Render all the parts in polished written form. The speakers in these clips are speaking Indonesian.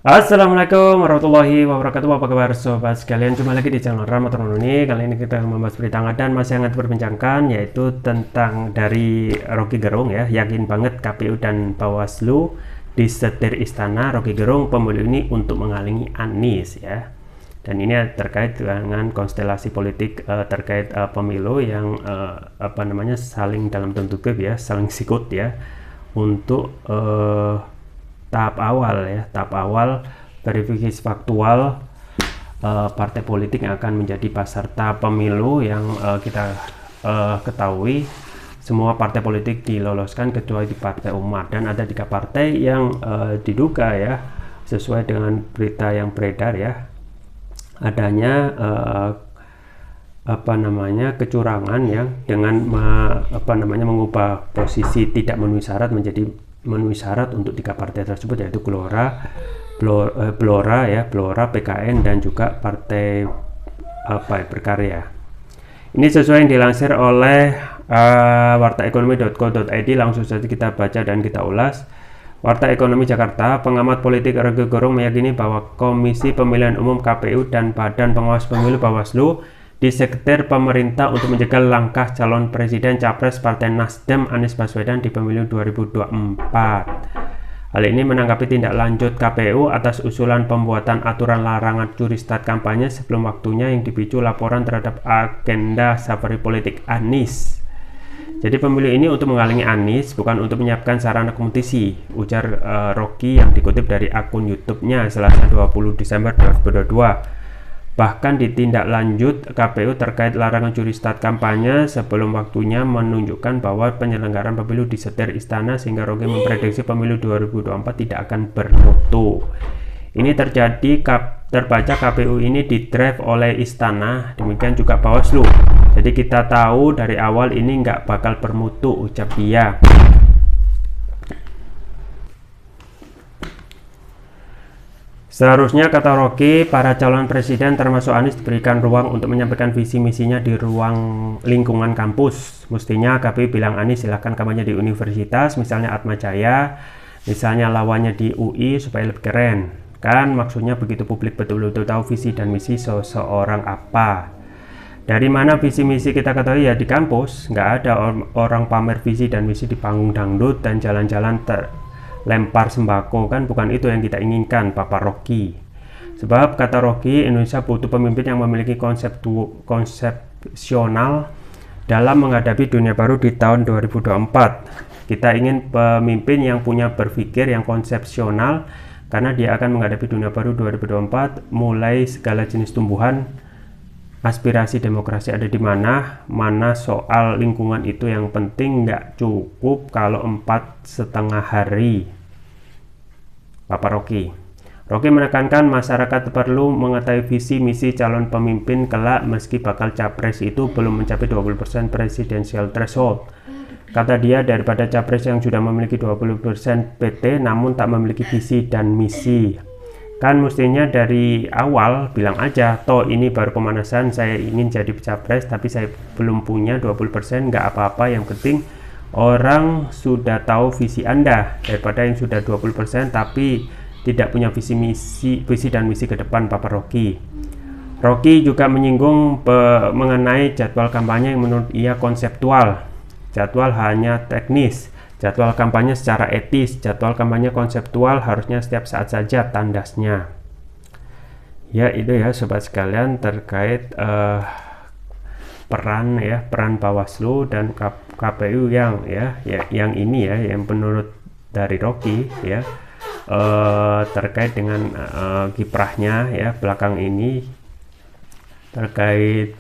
Assalamualaikum warahmatullahi wabarakatuh. Apa kabar sobat sekalian? Jumpa lagi di channel Ramadan ini. Kali ini kita akan membahas berita hangat dan masih hangat diperbincangkan, yaitu tentang dari Rocky Gerung ya. Yakin banget KPU dan Bawaslu disetir istana. Rocky Gerung pemilu ini untuk menghalangi Anies ya. Dan ini terkait dengan konstelasi politik terkait pemilu yang saling dalam tanda kutip ya, saling sikut ya untuk tahap awal verifikasi faktual partai politik yang akan menjadi peserta pemilu yang kita ketahui semua partai politik diloloskan kecuali di Partai Umat, dan ada 3 partai yang diduga ya sesuai dengan berita yang beredar ya adanya kecurangan yang dengan mengubah posisi tidak memenuhi syarat menjadi memenuhi syarat untuk 3 partai tersebut, yaitu Blora, PKN dan juga Partai Berkarya. Ini sesuai yang dilansir oleh wartaekonomi.co.id. Langsung saja kita baca dan kita ulas. Warta Ekonomi Jakarta, pengamat politik Rocky Gerung meyakini bahwa Komisi Pemilihan Umum KPU dan Badan Pengawas Pemilu Bawaslu disetir pemerintah untuk menjegal langkah calon presiden capres Partai Nasdem Anies Baswedan di pemilu 2024. Hal ini menanggapi tindak lanjut KPU atas usulan pembuatan aturan larangan curi start kampanye sebelum waktunya yang dipicu laporan terhadap agenda safari politik Anies. Jadi pemilu ini untuk menghalangi Anies, bukan untuk menyiapkan sarana kompetisi, ujar Rocky yang dikutip dari akun YouTube-nya Selasa 20 Desember 2022. Bahkan di tindak lanjut KPU terkait larangan curi start kampanye sebelum waktunya menunjukkan bahwa penyelenggaraan pemilu disetir istana, sehingga Rocky memprediksi pemilu 2024 tidak akan bermutu. Ini terbaca KPU ini didrive oleh istana, demikian juga Bawaslu. Jadi kita tahu dari awal ini nggak bakal bermutu, ucap dia. Seharusnya, kata Rocky, para calon presiden termasuk Anies diberikan ruang untuk menyampaikan visi misinya di ruang lingkungan kampus. Mestinya KPU bilang Anies silahkan kampanye di universitas, misalnya Atmajaya, misalnya lawannya di UI, supaya lebih keren. Kan maksudnya begitu publik betul-betul tahu visi dan misi seseorang apa. Dari mana visi misi kita ketahui ya di kampus. Nggak ada orang pamer visi dan misi di panggung dangdut dan jalan-jalan lempar sembako, kan bukan itu yang kita inginkan, Papa Rocky. Sebab kata Rocky, Indonesia butuh pemimpin yang memiliki konsepsional dalam menghadapi dunia baru di tahun 2024. Kita ingin pemimpin yang punya berpikir yang konsepsional karena dia akan menghadapi dunia baru 2024, mulai segala jenis tumbuhan. Aspirasi demokrasi ada di mana soal lingkungan itu yang penting, nggak cukup kalau 4,5 hari. Papa Rocky menekankan masyarakat perlu mengetahui visi misi calon pemimpin kelak meski bakal capres itu belum mencapai 20% presidensial threshold. Kata dia, daripada capres yang sudah memiliki 20% PT namun tak memiliki visi dan misi. Kan mestinya dari awal bilang aja, toh ini baru pemanasan, saya ingin jadi capres tapi saya belum punya 20%, nggak apa-apa, yang penting orang sudah tahu visi Anda, daripada yang sudah 20% tapi tidak punya visi dan misi ke depan, Papa Rocky. Rocky juga menyinggung mengenai jadwal kampanye yang menurut ia konseptual. Jadwal hanya teknis. Jadwal kampanye secara etis, jadwal kampanye konseptual harusnya setiap saat saja, tandasnya. Ya itu ya sobat sekalian terkait peran Bawaslu dan KPU yang ini ya yang menurut dari Rocky ya terkait dengan kiprahnya ya belakang ini terkait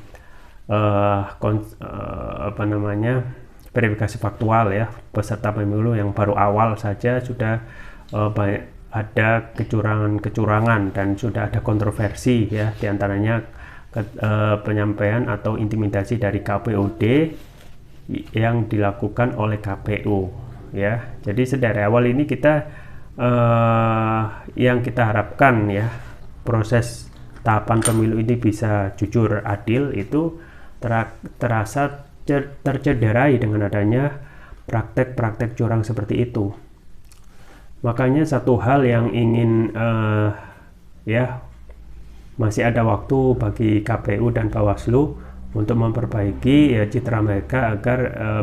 verifikasi faktual ya peserta pemilu yang baru awal saja sudah ada kecurangan dan sudah ada kontroversi ya, diantaranya penyampaian atau intimidasi dari KPUD yang dilakukan oleh KPU ya. Jadi sedari awal ini kita yang kita harapkan ya proses tahapan pemilu ini bisa jujur adil itu terasa tercederai dengan adanya praktek-praktek curang seperti itu. Makanya satu hal yang ingin ya masih ada waktu bagi KPU dan Bawaslu untuk memperbaiki ya citra mereka agar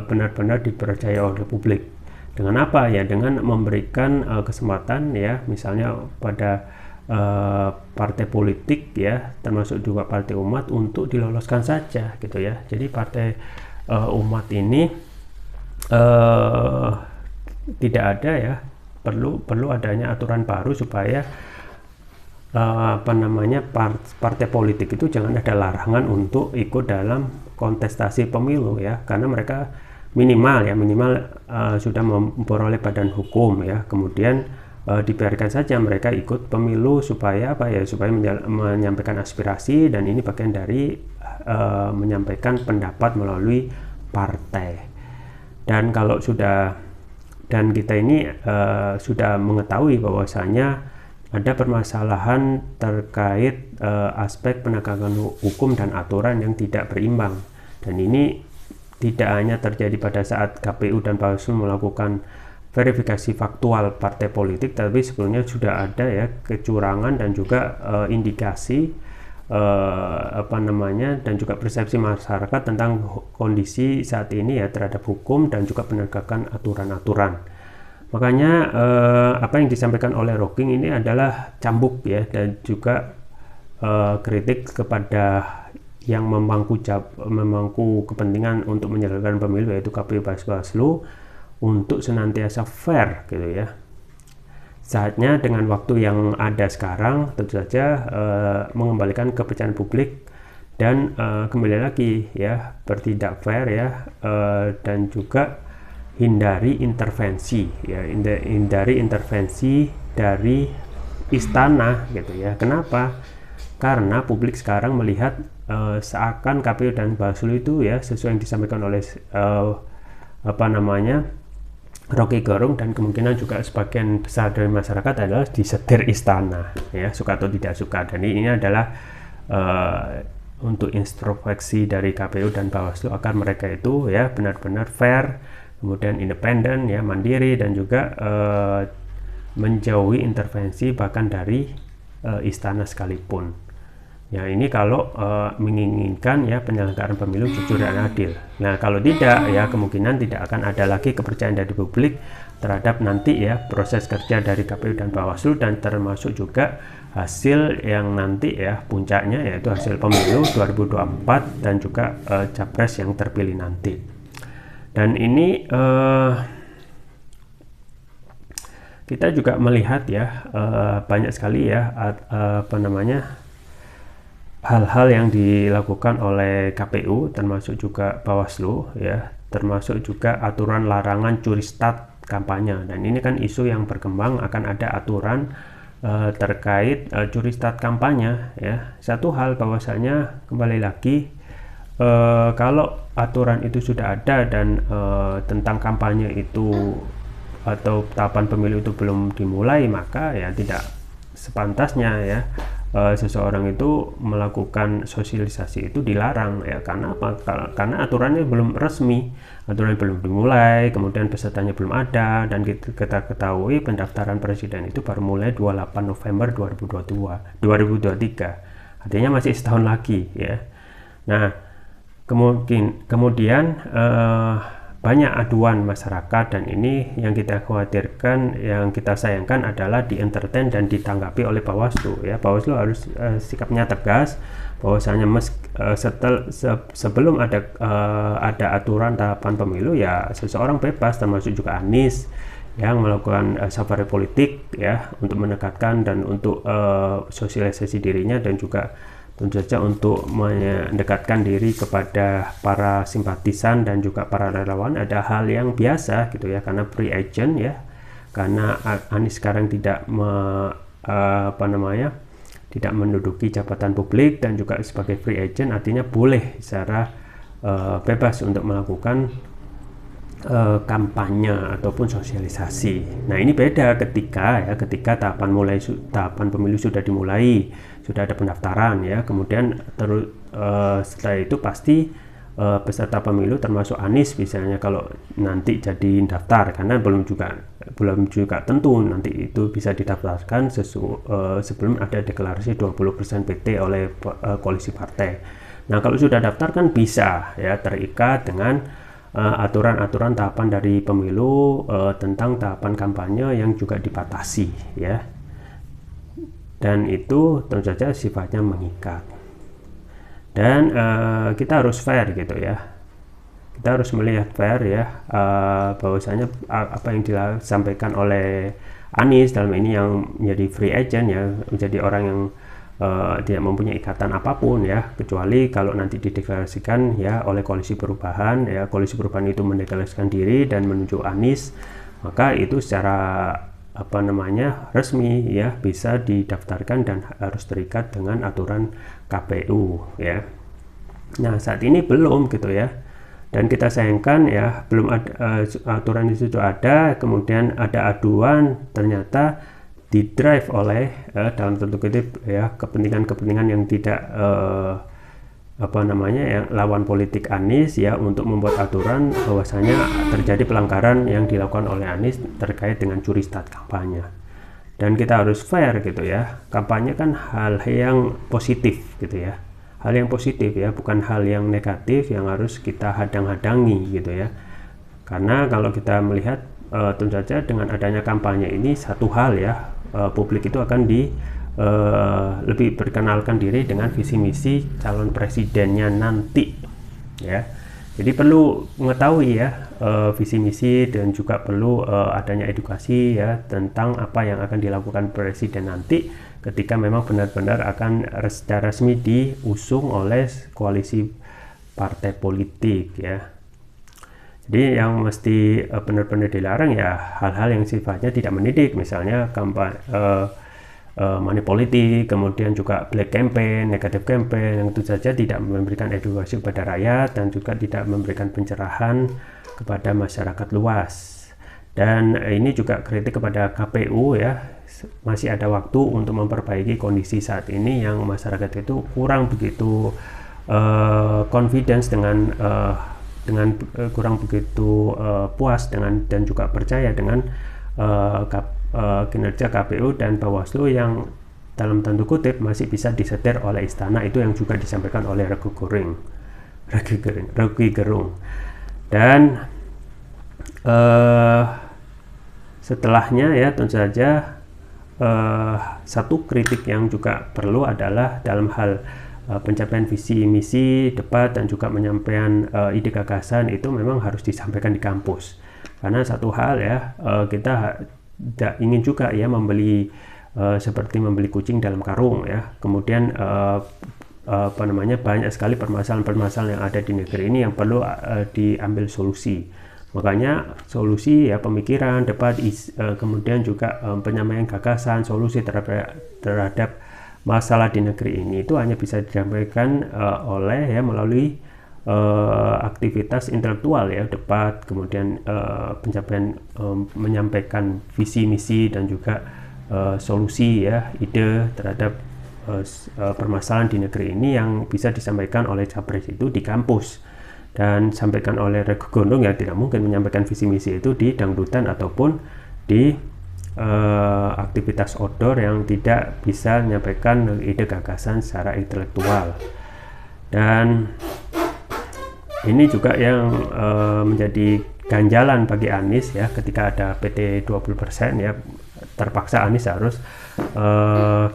benar-benar dipercaya oleh publik. Dengan apa ya? Dengan memberikan kesempatan ya, misalnya pada partai politik ya, termasuk juga partai umat untuk diloloskan saja gitu ya. Jadi partai umat ini tidak ada ya, perlu adanya aturan baru supaya partai politik itu jangan ada larangan untuk ikut dalam kontestasi pemilu ya, karena mereka minimal sudah memperoleh badan hukum ya, kemudian dibiarkan saja mereka ikut pemilu supaya supaya menyampaikan aspirasi, dan ini bagian dari menyampaikan pendapat melalui partai. Dan kalau kita ini sudah mengetahui bahwasanya ada permasalahan terkait aspek penegakan hukum dan aturan yang tidak berimbang, dan ini tidak hanya terjadi pada saat KPU dan Bawaslu melakukan verifikasi faktual partai politik, tapi sebelumnya sudah ada ya kecurangan dan juga indikasi dan juga persepsi masyarakat tentang kondisi saat ini ya terhadap hukum dan juga penegakan aturan-aturan. Makanya apa yang disampaikan oleh Roking ini adalah cambuk ya, dan juga kritik kepada yang memangku kepentingan untuk menyelenggarakan pemilu, yaitu KPU Bawaslu, untuk senantiasa fair gitu ya. Saatnya dengan waktu yang ada sekarang tentu saja mengembalikan kepercayaan publik dan kembali lagi ya bertindak fair ya, dan juga hindari intervensi ya, hindari intervensi dari istana gitu ya. Kenapa? Karena publik sekarang melihat seakan KPU dan Bawaslu itu ya sesuai yang disampaikan oleh Rocky Gerung dan kemungkinan juga sebagian besar dari masyarakat adalah disetir istana ya, suka atau tidak suka. Dan ini adalah untuk introspeksi dari KPU dan Bawaslu agar mereka itu ya benar-benar fair, kemudian independen ya, mandiri, dan juga menjauhi intervensi bahkan dari istana sekalipun. Ya, ini kalau menginginkan ya penyelenggaraan pemilu jujur dan adil. Nah, kalau tidak ya kemungkinan tidak akan ada lagi kepercayaan dari publik terhadap nanti ya proses kerja dari KPU dan Bawaslu, dan termasuk juga hasil yang nanti ya puncaknya yaitu hasil pemilu 2024 dan juga capres yang terpilih nanti. Dan ini kita juga melihat ya banyak sekali ya hal-hal yang dilakukan oleh KPU termasuk juga Bawaslu ya, termasuk juga aturan larangan curi start kampanye. Dan ini kan isu yang berkembang, akan ada aturan terkait curi start kampanye ya. Satu hal bahwasanya kembali lagi kalau aturan itu sudah ada dan tentang kampanye itu atau tahapan pemilu itu belum dimulai, maka ya tidak sepantasnya ya seseorang itu melakukan sosialisasi itu dilarang ya. Karena apa? Karena aturannya belum resmi, aturan belum dimulai, kemudian pesertanya belum ada, dan kita ketahui pendaftaran presiden itu baru mulai 28 November 2023, artinya masih setahun lagi ya. Nah, kemudian banyak aduan masyarakat, dan ini yang kita khawatirkan, yang kita sayangkan adalah di-entertain dan ditanggapi oleh Bawaslu ya. Bawaslu harus sikapnya tegas bahwasanya sebelum ada aturan tahapan pemilu ya seseorang bebas, termasuk juga Anies yang melakukan safari politik ya untuk mendekatkan dan untuk sosialisasi dirinya, dan juga tentu saja untuk mendekatkan diri kepada para simpatisan dan juga para relawan. Ada hal yang biasa gitu ya, karena free agent ya, karena Anies sekarang tidak tidak menduduki jabatan publik dan juga sebagai free agent, artinya boleh secara bebas untuk melakukan kampanye ataupun sosialisasi. Nah, ini beda ketika tahapan pemilu sudah dimulai, sudah ada pendaftaran ya, kemudian setelah itu pasti peserta pemilu termasuk Anies misalnya kalau nanti jadi daftar, karena belum juga belum juga tentu nanti itu bisa didaftarkan sebelum ada deklarasi 20% PT oleh koalisi partai. Nah, kalau sudah daftar kan bisa ya terikat dengan aturan-aturan tahapan dari pemilu tentang tahapan kampanye yang juga dibatasi ya. Dan itu tentu saja sifatnya mengikat. Dan kita harus fair gitu ya. Kita harus melihat fair ya, bahwasanya apa yang disampaikan oleh Anies dalam ini yang menjadi free agent ya, menjadi orang yang tidak mempunyai ikatan apapun ya, kecuali kalau nanti dideklarasikan ya oleh koalisi perubahan ya, koalisi perubahan itu mendeklarasikan diri dan menunjuk Anies, maka itu secara resmi ya bisa didaftarkan dan harus terikat dengan aturan KPU ya. Nah, saat ini belum gitu ya. Dan kita sayangkan ya belum ada aturan itu ada, kemudian ada aduan ternyata didrive oleh dalam tanda kutip ya kepentingan-kepentingan yang tidak yang lawan politik Anies ya, untuk membuat aturan bahwasanya terjadi pelanggaran yang dilakukan oleh Anies terkait dengan curi start kampanye. Dan kita harus fair gitu ya, kampanye kan hal yang positif gitu ya, hal yang positif ya, bukan hal yang negatif yang harus kita hadang-hadangi gitu ya. Karena kalau kita melihat tentu saja dengan adanya kampanye ini satu hal ya, publik itu akan lebih berkenalkan diri dengan visi misi calon presidennya nanti ya. Jadi perlu mengetahui ya visi misi, dan juga perlu adanya edukasi ya tentang apa yang akan dilakukan presiden nanti ketika memang benar-benar akan secara resmi diusung oleh koalisi partai politik ya. Jadi yang mesti benar-benar dilarang ya hal-hal yang sifatnya tidak mendidik, misalnya kampanye money politik, kemudian juga black campaign, negative campaign, yang itu saja tidak memberikan edukasi kepada rakyat dan juga tidak memberikan pencerahan kepada masyarakat luas. Dan ini juga kritik kepada KPU ya, masih ada waktu untuk memperbaiki kondisi saat ini yang masyarakat itu kurang begitu confidence dengan kurang begitu puas dengan dan juga percaya dengan kinerja KPU dan Bawaslu yang dalam tanda kutip masih bisa disetir oleh istana. Itu yang juga disampaikan oleh Rocky Gerung. Dan setelahnya ya tentu saja satu kritik yang juga perlu adalah dalam hal pencapaian visi misi, debat, dan juga menyampaikan ide gagasan itu memang harus disampaikan di kampus. Karena satu hal ya, kita tidak ingin juga ya membeli seperti membeli kucing dalam karung ya. Kemudian banyak sekali permasalahan-permasalahan yang ada di negeri ini yang perlu diambil solusi. Makanya solusi ya pemikiran, debat, kemudian juga penyampaian gagasan, solusi terhadap masalah di negeri ini itu hanya bisa disampaikan melalui aktivitas intelektual ya, debat, kemudian pencapaian menyampaikan visi misi dan juga solusi ya, ide terhadap permasalahan di negeri ini yang bisa disampaikan oleh capres itu di kampus. Dan sampaikan oleh Rocky Gerung ya tidak mungkin menyampaikan visi misi itu di dangdutan ataupun di aktivitas outdoor yang tidak bisa menyampaikan ide gagasan secara intelektual. Dan ini juga yang menjadi ganjalan bagi Anies ya, ketika ada PT 20% ya, terpaksa Anies harus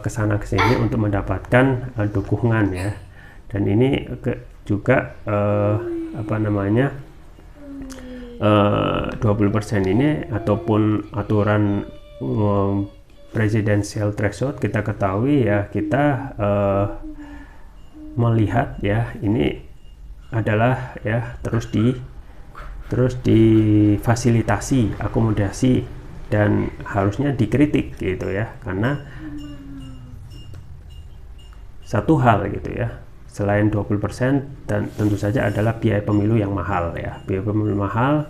kesana kesini untuk mendapatkan dukungan ya. Dan ini juga 20% ini ataupun aturan presidential threshold, kita ketahui ya, kita melihat ya ini adalah ya terus difasilitasi, akomodasi, dan harusnya dikritik gitu ya, karena satu hal gitu ya, selain 20% dan tentu saja adalah biaya pemilu yang mahal ya. Biaya pemilu mahal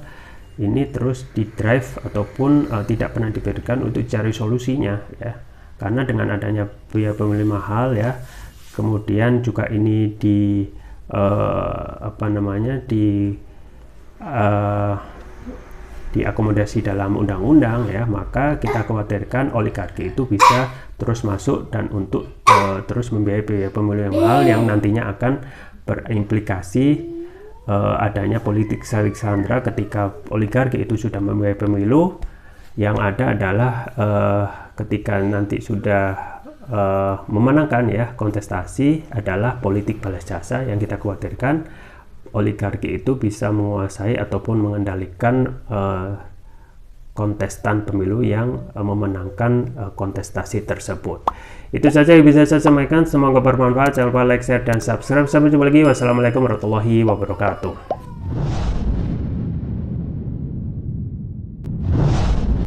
ini terus didrive ataupun tidak pernah diberikan untuk cari solusinya ya. Karena dengan adanya biaya pemilu mahal ya, kemudian juga ini diakomodasi dalam undang-undang ya, maka kita khawatirkan oligarki itu bisa terus masuk dan untuk terus membiayai biaya pemilu yang mahal yang nantinya akan berimplikasi adanya politik saling sandra. Ketika oligarki itu sudah membiayai pemilu, yang ada adalah ketika nanti sudah memenangkan ya kontestasi adalah politik balas jasa, yang kita khawatirkan oligarki itu bisa menguasai ataupun mengendalikan kontestan pemilu yang memenangkan kontestasi tersebut. Itu saja yang bisa saya sampaikan, semoga bermanfaat. Jangan lupa like, share, dan subscribe. Sampai jumpa lagi. Wassalamualaikum warahmatullahi wabarakatuh.